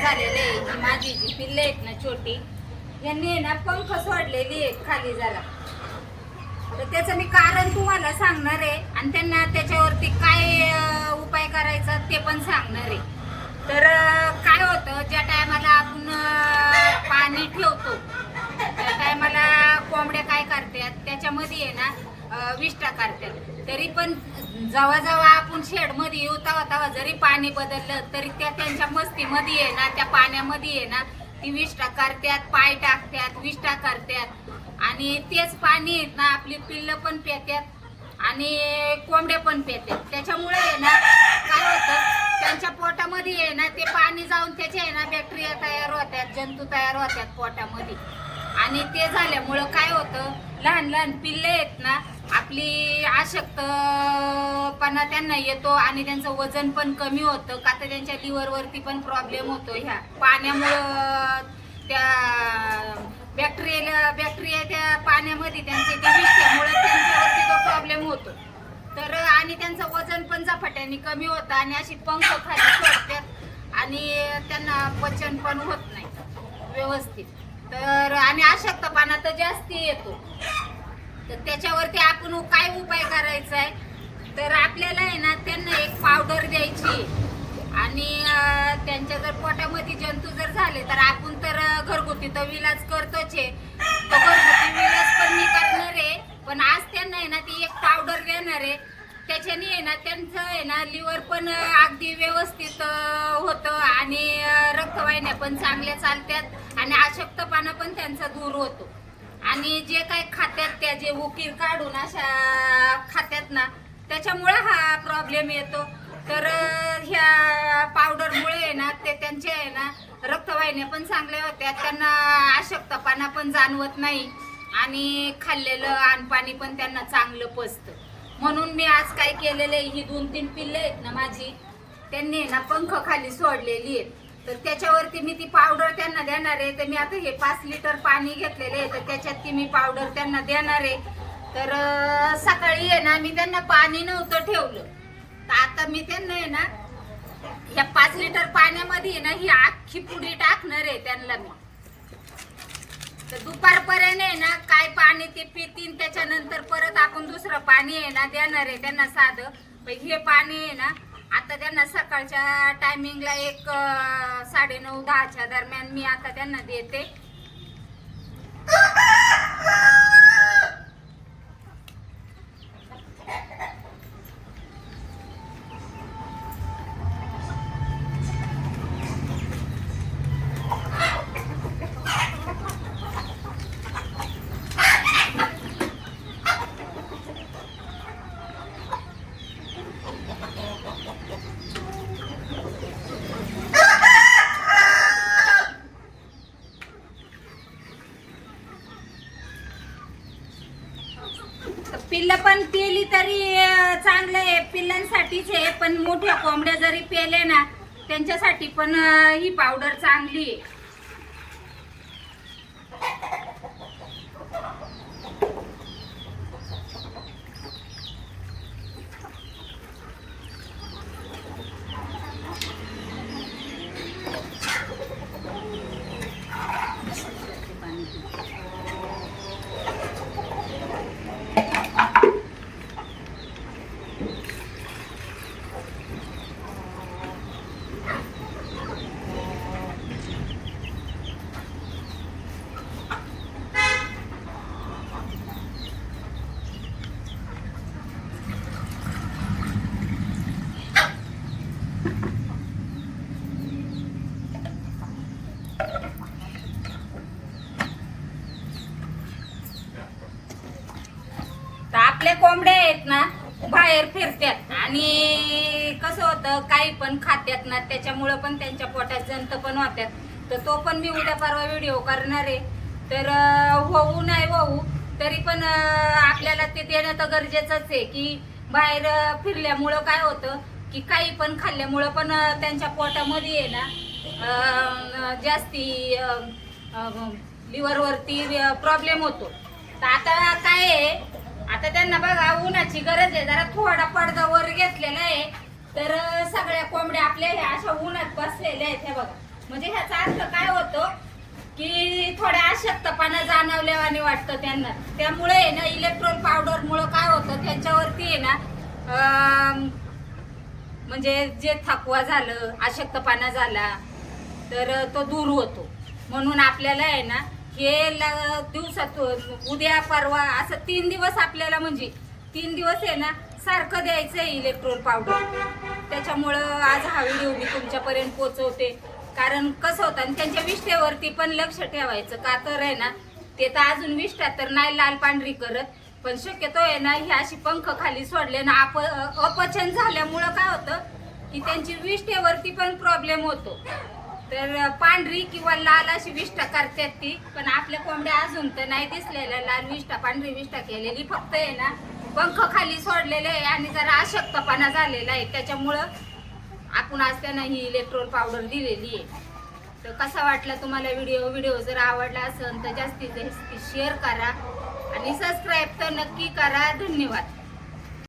झालेलं आहे की माझी जी पिल्ले आहेत ना छोटी, यांनी आहे ना पंख सोडलेली आहेत खाली जरा. तर त्याचं मी कारण तुम्हाला सांगणार आहे आणि त्यांना त्याच्यावरती काय उपाय करायचा ते पण सांगणार आहे. तर काय होतं, ज्या टायमाला आपण पाणी ठेवतो त्या टायमाला कोंबड्या काय करतात, त्याच्यामध्ये आहे ना विष्ठा करतात. तरी पण जेव्हा आपण शेडमध्ये येऊ तेव्हा जरी पाणी बदललं तरी त्या त्यांच्या मस्तीमध्ये आहे ना, त्या पाण्यामध्ये आहे ना ती विष्ठा करतात, पाय टाकतात, विष्ठा करतात. आणि तेच पाणी आहेत ना आपली पिल्लं पण पितात आणि कोंबड्या पण पितात. त्याच्यामुळे आहे ना काय होतं, त्यांच्या पोटामध्ये आहे ना ते पाणी जाऊन त्याचे आहे ना बॅक्टेरिया तयार होतात, जंतू तयार होतात पोटामध्ये. आणि ते झाल्यामुळं काय होतं, लहान लहान पिल्ले आहेत ना आपली अशक्तपणा त्यांना येतो आणि त्यांचं वजन पण कमी होतं. का तर त्यांच्या लिव्हरवरती पण प्रॉब्लेम होतो ह्या पाण्यामुळं. त्या बॅक्टेरिया त्या पाण्यामध्ये त्यांचे ते विषयामुळे त्यांच्यावरती तो प्रॉब्लेम होतो. तर आणि त्यांचं वजन पण झपाट्याने कमी होतं आणि अशी पंख खाली सोडतात आणि त्यांना पचन पण होत नाही व्यवस्थित. तर आणि अशक्तपणा तर जास्ती येतो. तर त्याच्यावरती आपण काय उपाय करायचा आहे, तर आपल्याला आहे ना त्यांना एक पावडर द्यायची आणि त्यांच्या जर पोटामध्ये जंतू जर झाले तर आपण तर घरगुती तर इलाज करतोच आहे. तो घरगुती इलाज पण मी करणार आहे, पण आज त्यांना आहे ना ती एक पावडर देणार आहे. त्याच्याने आहे ना त्यांचं आहे ना लिव्हर पण अगदी व्यवस्थित होतं आणि रक्तवाहिन्या पण चांगल्या चालतात आणि अशक्तपणा पण त्यांचा दूर होतो. आणि जे काही खात्यात त्या जे उकीर काढून अशा खात्यात ना त्याच्यामुळे हा प्रॉब्लेम येतो. तर ह्या पावडरमुळे आहे ना ते त्यांचे आहे ना रक्तवाहिन्या पण चांगल्या होत्या, त्यांना अशक्तपणा पण जाणवत नाही आणि खाल्लेलं अन्न पण त्यांना चांगलं पचतं. म्हणून मी आज काय केलेलं आहे, ही 2-3 पिल्ले आहेत ना माझी, त्यांनी ना पंख खाली सोडलेली आहेत. तर त्याच्यावरती मी ती पावडर त्यांना देणार आहे. तर मी आता हे 5 लिटर पाणी घेतलेले आहे, तर त्याच्यात ती मी पावडर त्यांना देणार आहे. तर सकाळी आहे ना मी त्यांना पाणी नव्हतं ठेवलं, तर आता मी त्यांना आहे ना ह्या 5 लिटर पाण्यामध्ये ना ही अख्खी पुडी टाकणार आहे त्यांना मी. तर दुपारपर्यंत आहे ना काय पाणी ते पितील, त्याच्यानंतर परत आपण दुसरं पाणी आहे ना देणार आहे त्यांना साधं. पण हे पाणी आहे ना आता त्यांना सकाळच्या टायमिंगला एक 9:30-10च्या दरम्यान मी आता त्यांना देते. पिल्लं पण पेली तरी चांगलं आहे, पिल्लांसाठीच आहे. पण मोठ्या कोंबड्या जरी पेले ना त्यांच्यासाठी पण ही पावडर चांगली आहे. आपल्या कोंबड्या आहेत ना बाहेर फिरतात आणि कसं होतं काही पण खात्यात ना, त्याच्यामुळं पण त्यांच्या पोटात जंत पण होत्यात. तर तो पण मी उद्या परवा व्हिडिओ करणार आहे. तर होऊ नाही होऊ तरी पण आपल्याला ते देणं तर गरजेचंच आहे की बाहेर फिरल्यामुळं काय होतं की काही पण खाल्ल्यामुळं पण त्यांच्या पोटामध्ये आहे ना जास्ती लिव्हरवरती प्रॉब्लेम होतो. तर आता काय आहे, आता त्यांना बघा उन्हाची गरज आहे, जरा थोडा पडदा वर घेतलेला आहे. तर सगळ्या कोंबड्या आपल्या ह्या अशा उन्हात बसलेल्या आहेत. हे बघा म्हणजे ह्याचा अर्थ काय होतो की थोड्या अशक्तपणा जाणवल्यावाने वाटतं त्यांना. त्यामुळे आहे ना इलेक्ट्रॉल पावडर मुळे काय होतं त्यांच्यावरती आहे ना म्हणजे जे थकवा झालं, अशक्तपणा झाला तर तो दूर होतो. म्हणून आपल्याला आहे ना हे दिवसातून उद्या परवा असं 3 दिवस आपल्याला म्हणजे 3 दिवस आहे ना सारखं द्यायचं आहे इलेक्ट्रॉल पावडर. त्याच्यामुळं आज हा व्हिडिओ मी तुमच्यापर्यंत पोहोचवते. कारण कसं होतं आणि त्यांच्या विष्ठेवरती पण लक्ष ठेवायचं. का तर आहे ना ते तर अजून विष्ठा तर नाही लाल पांढरी करत, पण शक्यतो आहे ना ही अशी पंख खाली सोडले ना अपचन झाल्यामुळं काय होतं की त्यांची विष्ठेवरती पण प्रॉब्लेम होतो. तर पांढरी किंवा लाल अशी विष्ठा करतात ती, पण आपल्या कोंबड्या अजून तर नाही दिसलेल्या लाल विष्ठा पांढरी विष्ठा केलेली. फक्त आहे ना पंख खाली सोडलेले आहे आणि जरा अशक्तपणा झालेला आहे. त्याच्यामुळं आपण आज त्यांना ही इलेक्ट्रॉल पावडर दिलेली आहे. तर कसा वाटला तुम्हाला व्हिडिओ जर आवडला असेल तर जास्तीत जास्त शेअर करा आणि सबस्क्राईब तर नक्की करा. धन्यवाद.